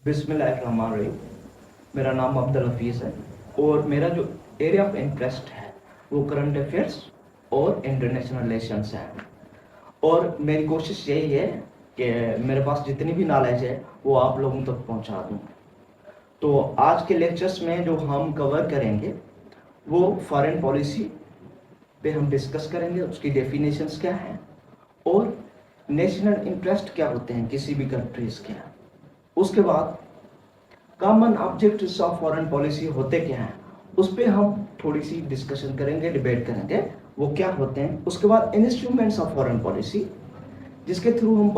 बिस्मिल्लाहिर्रहमानिर्रहीम। मेरा नाम अब्दुल हफीज़ है और मेरा जो एरिया ऑफ इंटरेस्ट है वो करंट अफेयर्स और इंटरनेशनल रिलेशंस है। और मेरी कोशिश यही है कि मेरे पास जितनी भी नॉलेज है वो आप लोगों तक पहुंचा दूं। तो आज के लेक्चर्स में जो हम कवर करेंगे वो फॉरेन पॉलिसी पे हम डिस्कस करेंगे, उसकी डेफिनेशंस क्या हैं और नेशनल इंटरेस्ट क्या होते हैं किसी भी कंट्रीज़ के। उसके बाद common objectives of foreign policy होते क्या हैं उस पर हम थोड़ी सी डिस्कशन करेंगे, डिबेट करेंगे वो क्या होते हैं। उसके बाद इंस्ट्रूमेंट्स ऑफ फॉरेन पॉलिसी जिसके थ्रू हम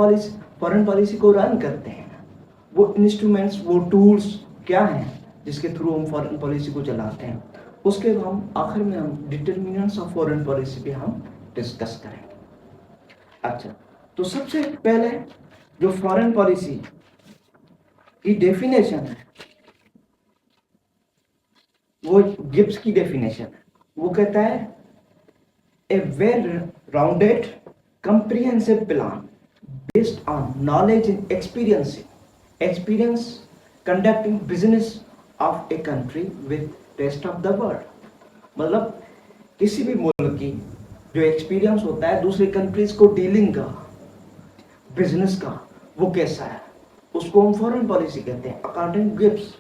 फॉरेन पॉलिसी को रन करते हैं, वो इंस्ट्रूमेंट्स, वो टूल्स क्या हैं जिसके थ्रू हम फॉरेन पॉलिसी को चलाते हैं। उसके हम आखिर में हम डिटरमिनेंट्स ऑफ फॉरेन पॉलिसी पे हम डिस्कस करेंगे। अच्छा, तो सबसे पहले जो फॉरेन पॉलिसी की डेफिनेशन है वो गिब्स की डेफिनेशन है। वो कहता है a well rounded comprehensive plan based on knowledge and experience conducting business of a country with rest of the world। मतलब किसी भी मुल्क की जो एक्सपीरियंस होता है दूसरे कंट्रीज को डीलिंग का, बिजनेस का, वो कैसा है उसको हम फॉरेन पॉलिसी कहते हैं अकॉर्डिंग गिब्स।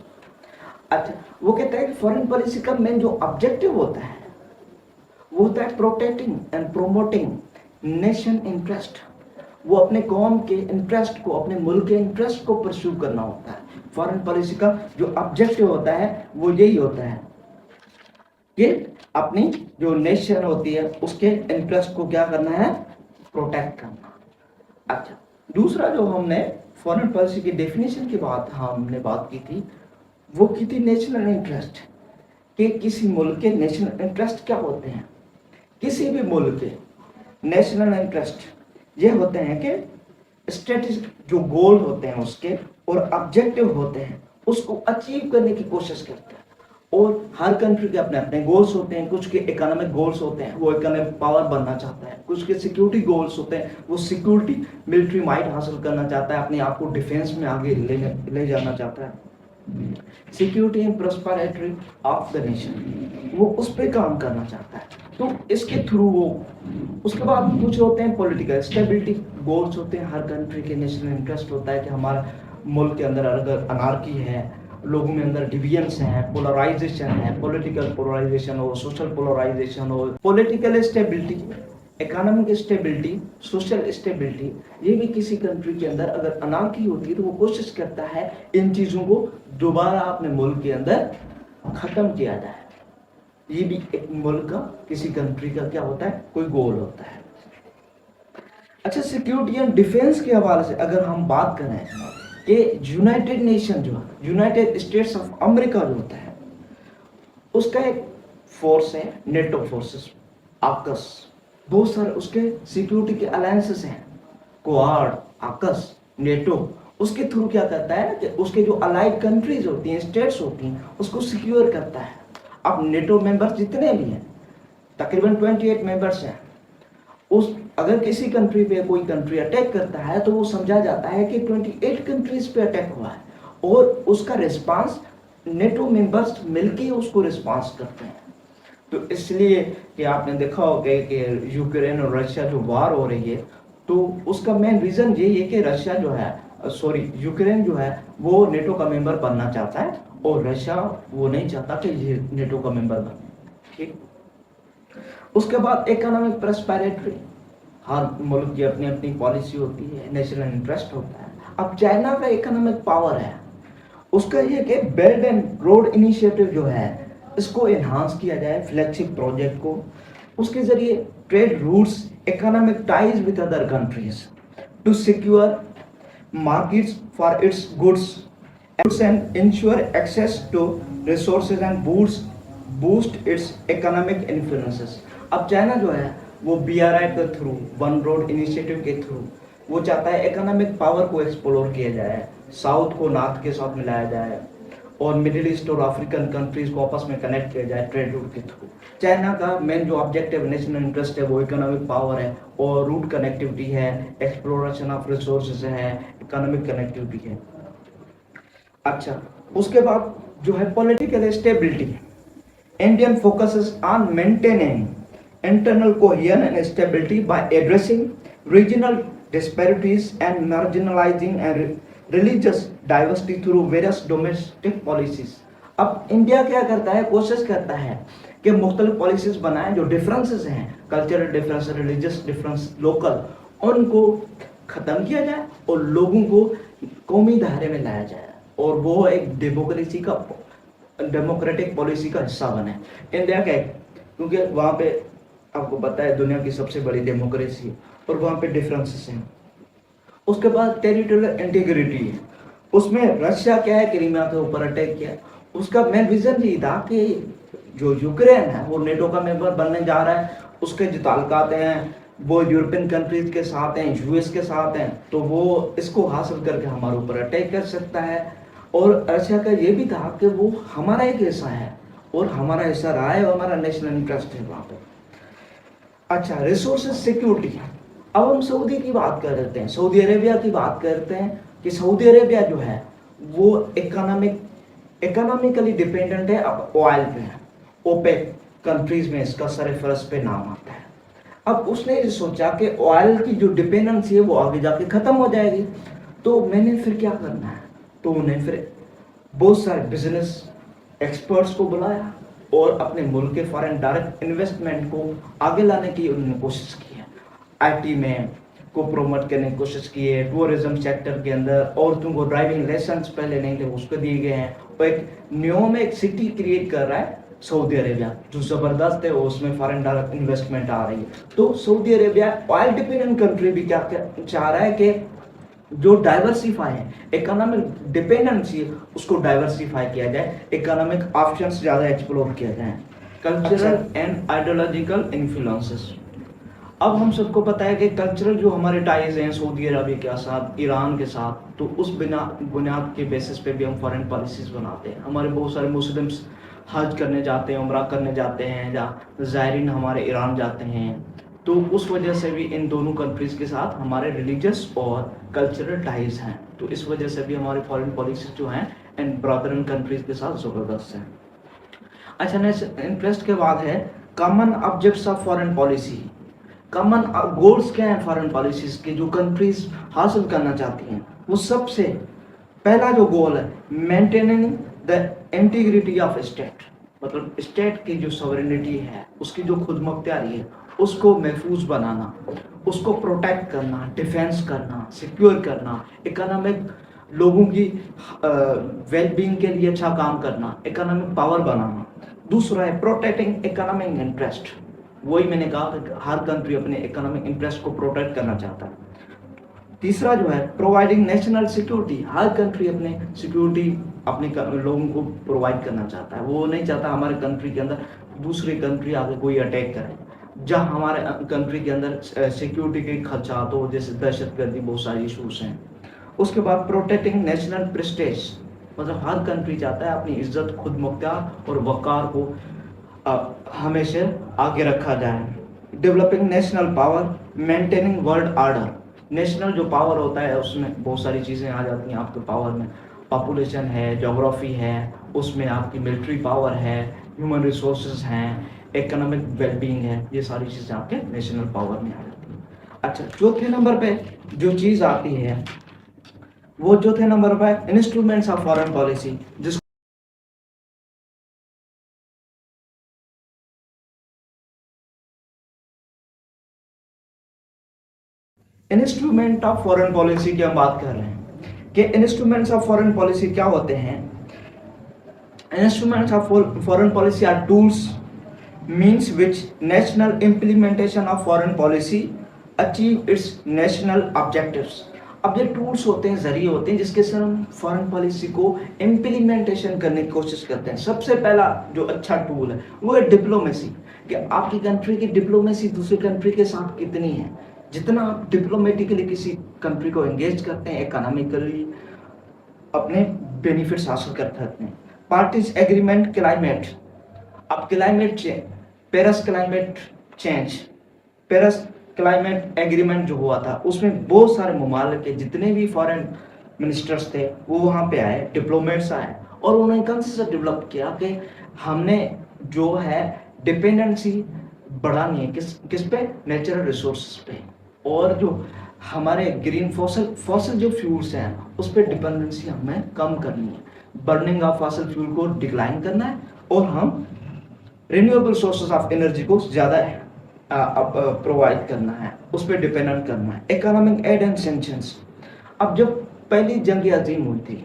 अच्छा, वो कहता है कि फॉरेन पॉलिसी का मेन जो ऑब्जेक्टिव होता है वो होता है protecting and promoting nation interest. वो अपने कौम के इंटरेस्ट को, अपने मुल्क के इंटरेस्ट को परस्यू करना होता है। फॉरेन पॉलिसी का जो ऑब्जेक्टिव होता है वो यही होता है कि अपनी जो नेशन होती है उसके इंटरेस्ट को क्या करना है, प्रोटेक्ट करना। अच्छा, दूसरा जो हमने फॉरेन पॉलिसी की डेफिनेशन की बात हमने बात की थी वो की थी नेशनल इंटरेस्ट, कि किसी मुल्क के नेशनल इंटरेस्ट क्या होते हैं। किसी भी मुल्क के नेशनल इंटरेस्ट ये होते हैं कि स्ट्रेटेजिक जो गोल होते हैं उसके और ऑब्जेक्टिव होते हैं उसको अचीव करने की कोशिश करते हैं। और हर कंट्री के अपने अपने गोल्स होते हैं। कुछ के इकोनॉमिक गोल्स होते हैं, वो इकोनॉमिक पावर बनना चाहता है। कुछ के सिक्योरिटी गोल्स होते हैं, वो सिक्योरिटी मिलिट्री माइट हासिल करना चाहता है, अपने आप को डिफेंस में आगे ले जाना चाहता है। Security and prosperity of the nation, वो उस पर काम करना चाहता है। तो इसके थ्रू वो, उसके बाद कुछ होते हैं पॉलिटिकल स्टेबिलिटी गोल्स होते हैं। हर कंट्री के नेशनल इंटरेस्ट होता है कि हमारा मुल्क के अंदर अगर अनार्की है, लोगों में अंदर डिविजन्स हैं, पोलराइजेशन है, पॉलिटिकल पोलराइजेशन हो, सोशल पोलराइजेशन हो, political stability, economic stability, social stability, ये भी किसी कंट्री के अंदर अगर अनार्की होती है तो वो कोशिश करता है इन चीज़ों को दोबारा अपने मुल्क के अंदर ख़त्म किया जाए। ये भी एक मुल्क का, किसी कंट्री का क्या होता है, कोई गोल होता है। अच्छा, सिक्योरिटी एंड डिफेंस के हवाले से अगर हम बात करें कि यूनाइटेड नेशन जो है, यूनाइटेड स्टेट्स ऑफ अमेरिका जो होता है उसका एक फोर्स है नेटो फोर्सेस, आकस। बहुत सारे उसके सिक्योरिटी के अलायंसेस हैं, क्वाड, आकस, नेटो। उसके थ्रू क्या करता है कि उसके जो अलाइड कंट्रीज होती हैं, स्टेट्स होती हैं, उसको सिक्योर करता है। अब नेटो मेंबर्स जितने भी हैं, तकरीबन 28 मेंबर्स हैं, उस अगर किसी कंट्री पे कोई कंट्री अटैक करता है तो वो समझा जाता है कि 28 कंट्रीज पे अटैक हुआ है और उसका रिस्पांस नेटो मेंबर्स मिलके उसको रिस्पांस करते हैं। तो इसलिए कि आपने देखा होगा कि यूक्रेन और रशिया जो वार हो रही है तो उसका मेन रीज़न यही है कि रशिया जो है, यूक्रेन जो है वो नेटो का मेंबर बनना चाहता है और रशिया वो नहीं चाहता कि ये नेटो का मेंबर बने। ठीक, उसके बाद इकोनॉमिक प्रॉस्पेरिटी, हर मुल्क की अपनी अपनी पॉलिसी होती है, नेशनल इंटरेस्ट होता है। अब चाइना का इकोनॉमिक पावर है, उसका ये कि बेल्ट एंड रोड इनिशिएटिव जो है इसको एनहांस किया जाए, फ्लैगशिप प्रोजेक्ट को, उसके जरिए trade routes, economic ties with other countries to secure markets for its goods and ensure access to resources and boost its economic influences। अब चाइना जो है वो BRI के थ्रू, वन रोड इनिशिएटिव के through वो चाहता है इकोनॉमिक पावर को एक्सप्लोर किया जाए, साउथ को नॉर्थ के साथ मिलाया जाए और मिडिल ईस्ट और अफ्रीकन कंट्रीज को आपस में कनेक्ट किया जाए ट्रेड रूट के थ्रू। चाइना का मेन जो ऑब्जेक्टिव नेशनल इंटरेस्ट है वो इकोनॉमिक पावर है और रूट कनेक्टिविटी है, एक्सप्लोरेशन ऑफ रिसोर्सेज है, इकोनॉमिक कनेक्टिविटी है। अच्छा, उसके बाद जो है political stability, Indian focuses on maintaining internal cohesion and stability by addressing regional disparities and marginalizing and religious diversity through various domestic policies. अब इंडिया क्या करता है, कोशिश करता है कि मुख्तलिफ पॉलिसीज बनाए जो डिफरेंसेस हैं, cultural difference, religious difference, local, उनको ख़त्म किया जाए और लोगों को कौमी दायरे में लाया जाए और वो एक डेमोक्रेटिक पॉलिसी का हिस्सा बने। इंडिया का, क्योंकि वहाँ पे आपको पता है दुनिया की सबसे बड़ी डेमोक्रेसी है और वहाँ पे डिफरेंसेस हैं। उसके बाद टेरिटोरियल इंटीग्रिटी है, उसमें रशिया क्या है, क्रीमिया के ऊपर अटैक किया। उसका मेन विजन ये था कि जो यूक्रेन है वो नेटो का मेंबर बनने जा रहा है, उसके जो ताल्लुकात हैं वो यूरोपियन कंट्रीज के साथ हैं, यूएस के साथ हैं, तो वो इसको हासिल करके हमारे ऊपर अटैक कर सकता है। और रशिया का ये भी था कि वो हमारा एक हिस्सा है और हमारा हिस्सा रहा है और हमारा नेशनल इंटरेस्ट है वहाँ पे। अच्छा, रिसोर्सेज सिक्योरिटी। अब हम सऊदी की बात कर रहे हैं, सऊदी अरेबिया की बात करते हैं कि सऊदी अरेबिया जो है वो इकोनॉमिकली डिपेंडेंट है अब ऑयल पे है। ओपेक कंट्रीज में इसका सरफरस पे नाम आता है। अब उसने ये सोचा कि ऑयल की जो डिपेंडेंसी है वो आगे जाके खत्म हो जाएगी, तो मैंने फिर क्या करना है, तो उन्हें फिर बहुत सारे बिजनेस एक्सपर्ट्स को बुलाया और अपने मुल्क के फॉरेन डायरेक्ट इन्वेस्टमेंट को आगे लाने की उन्होंने कोशिश की है। आईटी में को प्रमोट करने की कोशिश की है, टूरिज्म सेक्टर के अंदर औरतों को ड्राइविंग लाइसेंस पहले नहीं थे उसको दिए गए हैं, और एक न्यू में एक सिटी क्रिएट कर रहा है सऊदी अरेबिया जो ज़बरदस्त है, उसमें फॉरेन डायरेक्ट इन्वेस्टमेंट आ रही है। तो Saudi Arabia oil dependent country भी क्या चाह रहा है कि जो डाइवर्सिफाई है, इकोनॉमिक डिपेंडेंसी उसको डाइवर्सिफाई किया जाए, इकोनॉमिक ऑप्शंस ज़्यादा एक्सप्लोर किया जाए। Cultural and ideological influences. अब हम सबको पता है कि कल्चरल जो हमारे टाइज हैं सऊदी अरबिया के साथ, ईरान के साथ, तो उस बुनियाद के बेसिस पे भी हम फॉरेन पॉलिसीज़ बनाते हैं। हमारे बहुत सारे मुस्लिम्स हज करने जाते हैं, उम्रा करने जाते हैं, या ज़ायरीन हमारे ईरान जाते हैं, तो उस वजह से भी इन दोनों कंट्रीज़ के साथ हमारे रिलीजियस और कल्चरल टाइज हैं, तो इस वजह से भी हमारी फॉरेन पॉलिसीज जो हैं इन ब्रदरन कंट्रीज़ के साथ ज़बरदस्त हैं। अच्छा, नेक्स्ट इंटरेस्ट के बाद है common objects of foreign policy. Common goals क्या हैं फॉरेन पॉलिसीज के जो कंट्रीज हासिल करना चाहती हैं? वो सबसे पहला जो गोल है, maintaining the integrity of state, मतलब स्टेट की जो सॉवरेनिटी है, उसकी जो खुद मुख्तियारी है, उसको महफूज बनाना, उसको प्रोटेक्ट करना, डिफेंस करना, सिक्योर करना, इकोनॉमिक लोगों की वेलबींग के लिए अच्छा काम करना, इकोनॉमिक पावर बनाना। दूसरा है प्रोटेक्टिंग इकोनॉमिक इंटरेस्ट, वही मैंने कहा कि हर कंट्री अपने इकोनॉमिक इंटरेस्ट को प्रोटेक्ट करना चाहता है। तीसरा जो है प्रोवाइडिंग नेशनल सिक्योरिटी, हर कंट्री अपने सिक्योरिटी अपने लोगों को प्रोवाइड करना चाहता है, वो नहीं चाहता हमारे कंट्री के अंदर दूसरी कंट्री आके कोई अटैक करे। जहाँ हमारे कंट्री के अंदर सिक्योरिटी के खर्चा तो जैसे दहशतगर्दी, बहुत सारे इशूज हैं। उसके बाद प्रोटेक्टिंग नेशनल प्रेस्टेज, मतलब हर कंट्री चाहता है अपनी इज्जत, खुद मुख्तियार और वक़ार को हमेशा आगे रखा जाए। Developing national power, maintaining world order. National जो पावर होता है उसमें बहुत सारी चीज़ें आ जाती हैं आपके पावर में, पॉपुलेशन है, जोग्राफी है, उसमें आपकी मिलिट्री पावर है, ह्यूमन रिसोर्सेज हैं, इकोनॉमिक वेलबींग है, ये सारी चीज़ें आपके नेशनल पावर में आ जाती हैं। अच्छा, चौथे नंबर पे जो चीज़ आती है वो चौथे नंबर पे इंस्ट्रूमेंट्स ऑफ फॉरेन पॉलिसी, जिस इंस्ट्रूमेंट ऑफ फॉरेन पॉलिसी की हम बात कर रहे हैं कि इंस्ट्रूमेंट्स ऑफ फॉरेन पॉलिसी क्या होते हैं। Instruments of foreign policy are tools means which national implementation of foreign policy achieve its national objectives. अब ये टूल्स होते हैं, जरिए होते हैं जिसके से हम फॉरेन पॉलिसी को इम्प्लीमेंटेशन करने की कोशिश करते हैं। सबसे पहला जो अच्छा टूल है वो है डिप्लोमेसी, कि आपकी कंट्री की डिप्लोमेसी दूसरी कंट्री के साथ कितनी है। जितना आप डिप्लोमेटिकली किसी कंट्री को एंगेज करते हैं, इकोनॉमिकली अपने बेनिफिट्स हासिल कर सकते हैं। पार्टीज एग्रीमेंट, क्लाइमेट, अब climate change, Paris climate change, Paris climate agreement जो हुआ था उसमें बहुत सारे ममालिक के जितने भी फॉरेन मिनिस्टर्स थे वो वहाँ पे आए, डिप्लोमेट्स आए, और उन्होंने कंसेप्ट डेवलप किया कि हमने जो है डिपेंडेंसी बढ़ानी है किस पे, नेचुरल रिसोर्सेज पे, और जो हमारे ग्रीन फॉसिल जो फ्यूल्स हैं उस पर डिपेंडेंसी हमें कम करनी है, बर्निंग ऑफ फॉसिल फ्यूल को डिक्लाइन करना है, और हम रिन्यूएबल सोर्सेज ऑफ एनर्जी को ज़्यादा प्रोवाइड करना है, उस पर डिपेंडेंट करना है। Economic aid and sanctions. अब जब पहली जंग अजीम हुई थी,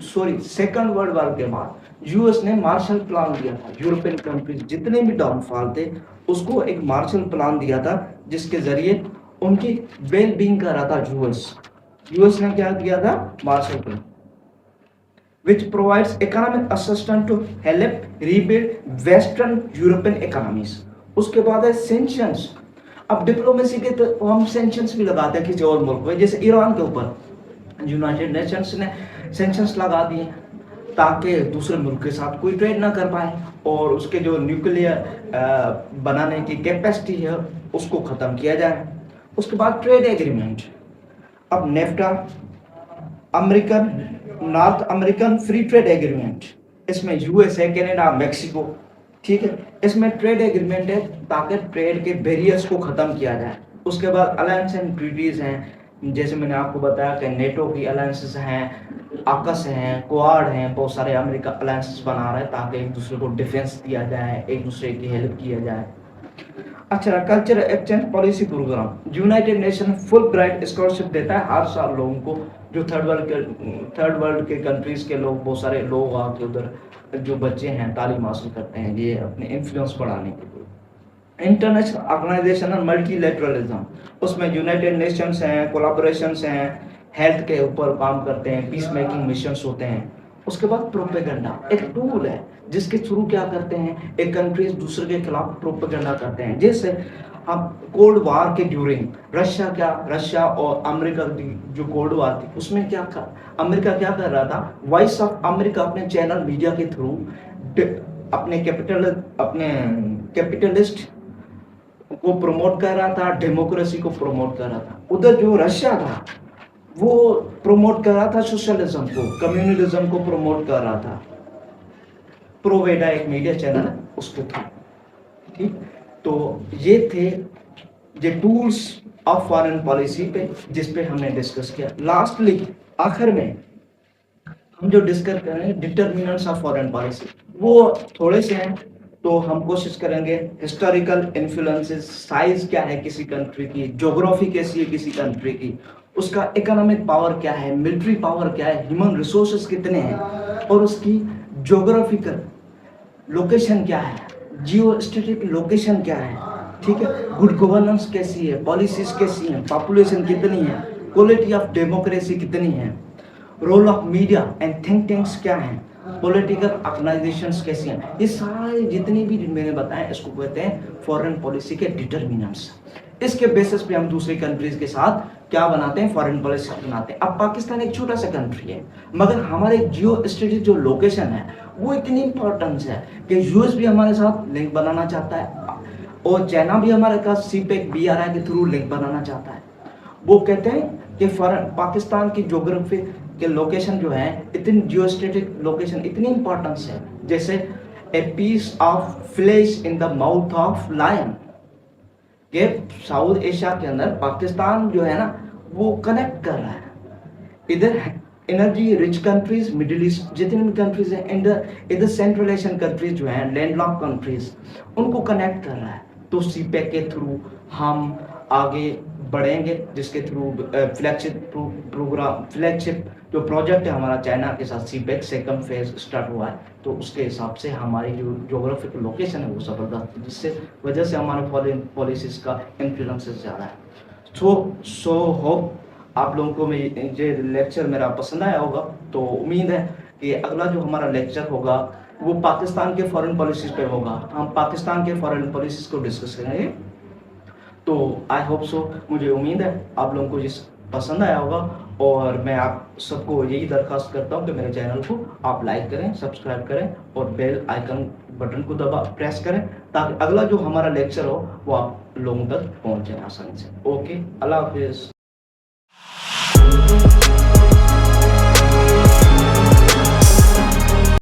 सॉरी सेकंड वर्ल्ड वॉर के बाद यूएस ने मार्शल प्लान दिया था, यूरोपियन कंट्रीज जितने भी डाउनफॉल थे उसको एक मार्शल प्लान दिया था जिसके जरिए उनकी वेल बीइंग कर रहा था यूएस ने क्या किया था, Marshall plan which provides economic assistance to help rebuild Western European economies। उसके बाद है sanctions। अब डिप्लोमेसी के तो हम sanctions भी लगाते हैं किसी और मुल्क में, जैसे ईरान के ऊपर यूनाइटेड नेशंस ने sanctions लगा दिए ताकि दूसरे मुल्क के साथ कोई ट्रेड ना कर पाए, और उसके जो न्यूक्लियर बनाने की कैपेसिटी है उसको ख़त्म किया जाए। उसके बाद ट्रेड एग्रीमेंट। अब NAFTA, North American free trade agreement, इसमें यूएस है, कनाडा, मेक्सिको, ठीक है, इसमें ट्रेड एग्रीमेंट है ताकि ट्रेड के बैरियर्स को ख़त्म किया जाए। उसके बाद अलायंस एंड ट्रीटीज हैं, जैसे मैंने आपको बताया कि नेटो की अलायंसेस हैं, आकस हैं, क्वाड हैं, बहुत सारे अमेरिका अलायंसेस बना रहे हैं ताकि एक दूसरे को डिफेंस दिया जाए, एक दूसरे की हेल्प किया जाए। अच्छा, culture exchange policy programme. United Nation Fulbright scholarship देता है हर साल लोगों को, जो थर्ड वर्ल्ड के कंट्रीज के लोग, बहुत सारे लोग आके उधर जो बच्चे हैं तालीम हासिल करते हैं, ये अपने इन्फ्लुएंस बढ़ाने के लिए। इंटरनेशनल ऑर्गेनाइजेशन और मल्टीलैटरलिज्म, उसमें यूनाइटेड नेशंस हैं, कोलैबोरेशंस हैं, हेल्थ के ऊपर काम करते हैं, पीस मेकिंग मिशंस होते हैं। उसके बाद प्रोपेगेंडा एक टूल है जिसके थ्रू क्या करते हैं, एक कंट्रीज दूसरे के खिलाफ प्रोपेगेंडा करते हैं। जैसे हम कोल्ड वार के ड्यूरिंग रशिया और अमेरिका की जो कोल्ड वार थी उसमें अमेरिका क्या कर रहा था, वॉइस ऑफ अमेरिका अपने चैनल मीडिया के थ्रू अपने कैपिटलिस्ट को प्रमोट कर रहा था, डेमोक्रेसी को प्रमोट कर रहा था। उधर जो रशिया था वो प्रमोट कर रहा था सोशलिज्म को, कम्युनलिज्म को प्रमोट कर रहा था। प्रोवेडा एक मीडिया चैनल है उसके थ्रू, ठीक। तो ये थे ये टूल्स ऑफ फॉरेन पॉलिसी पे जिस पे हमने डिस्कस किया। लास्टली आखिर में हम जो डिस्कस करेंगे डिटर्मिनेंट्स ऑफ फॉरेन पॉलिसी, वो थोड़े से हैं, तो हम कोशिश करेंगे हिस्टोरिकल इन्फ्लुएंसेस, साइज क्या है किसी कंट्री की, ज्योग्राफी कैसी है किसी कंट्री की, उसका इकोनॉमिक पावर क्या है, मिलिट्री पावर क्या है, ह्यूमन रिसोर्सेज कितने हैं, और उसकी ज्योग्राफिकल लोकेशन क्या है, जियो स्टेटिक लोकेशन क्या है, ठीक है, गुड गवर्नेंस कैसी है, पॉलिसीज कैसी हैं, पॉपुलेशन कितनी है, क्वालिटी ऑफ डेमोक्रेसी कितनी है, role of media and think tanks क्या हैं, पॉलिटिकल ऑर्गेनाइजेशंस कैसी हैं। ये सारे जितनी भी मैंने बताए इसको कहते हैं फॉरेन पॉलिसी के डिटर्मिनेंट्स। इसके बेसिस पे हम दूसरी कंट्रीज के साथ क्या बनाते हैं, फॉरेन पॉलिसी बनाते हैं। अब पाकिस्तान एक छोटा सा कंट्री है, मगर हमारे जियो स्ट्रेटेजिक जो लोकेशन है वो इतनी इंपॉर्टेंस है कि यूएस भी हमारे साथ लिंक बनाना चाहता है, और चाइना भी हमारे साथ सीपेक BRI के थ्रू लिंक बनाना चाहता है। वो कहते हैं कि पाकिस्तान की ज्योग्राफी के लोकेशन जो है, इतनी जियोस्टेटिक लोकेशन इतनी इंपॉर्टेंस है, जैसे a piece of flesh in the mouth of lion, के साउथ एशिया के अंदर पाकिस्तान जो है ना वो कनेक्ट कर रहा है। इधर energy rich countries, middle east जितनी भी कंट्रीज हैं, इधर सेंट्रल एशियन कंट्रीज जो हैं, लैंडलॉक कंट्रीज, उनको कनेक्ट कर रहा है। तो सीपेक के थ्रू हम आगे बढ़ेंगे, जिसके थ्रू फ्लैगशिप जो प्रोजेक्ट है हमारा चाइना के साथ, सीपेक सेकंड फेज स्टार्ट हुआ है, तो उसके हिसाब से हमारी जो ज्योग्राफिकल लोकेशन है वो जबरदस्त है, जिससे वजह से हमारे फॉरेन पॉलिसीज का इन्फ्लुएंस ज़्यादा है। सो होप आप लोगों को ये लेक्चर मेरा पसंद आया होगा। तो उम्मीद है कि अगला जो हमारा लेक्चर होगा वो पाकिस्तान के फॉरेन पॉलिसीज पे होगा। हम पाकिस्तान के फॉरेन पॉलिसीज को डिस्कस करेंगे। तो आई होप सो, मुझे उम्मीद है आप लोगों को ये पसंद आया होगा, और मैं आप सबको यही दरख्वास्त करता हूँ कि मेरे चैनल को आप लाइक करें, सब्सक्राइब करें और बेल आइकन बटन को प्रेस करें, ताकि अगला जो हमारा लेक्चर हो वो आप लोगों तक पहुँच जाए आसानी से। ओके, अल्लाह हाफिज़।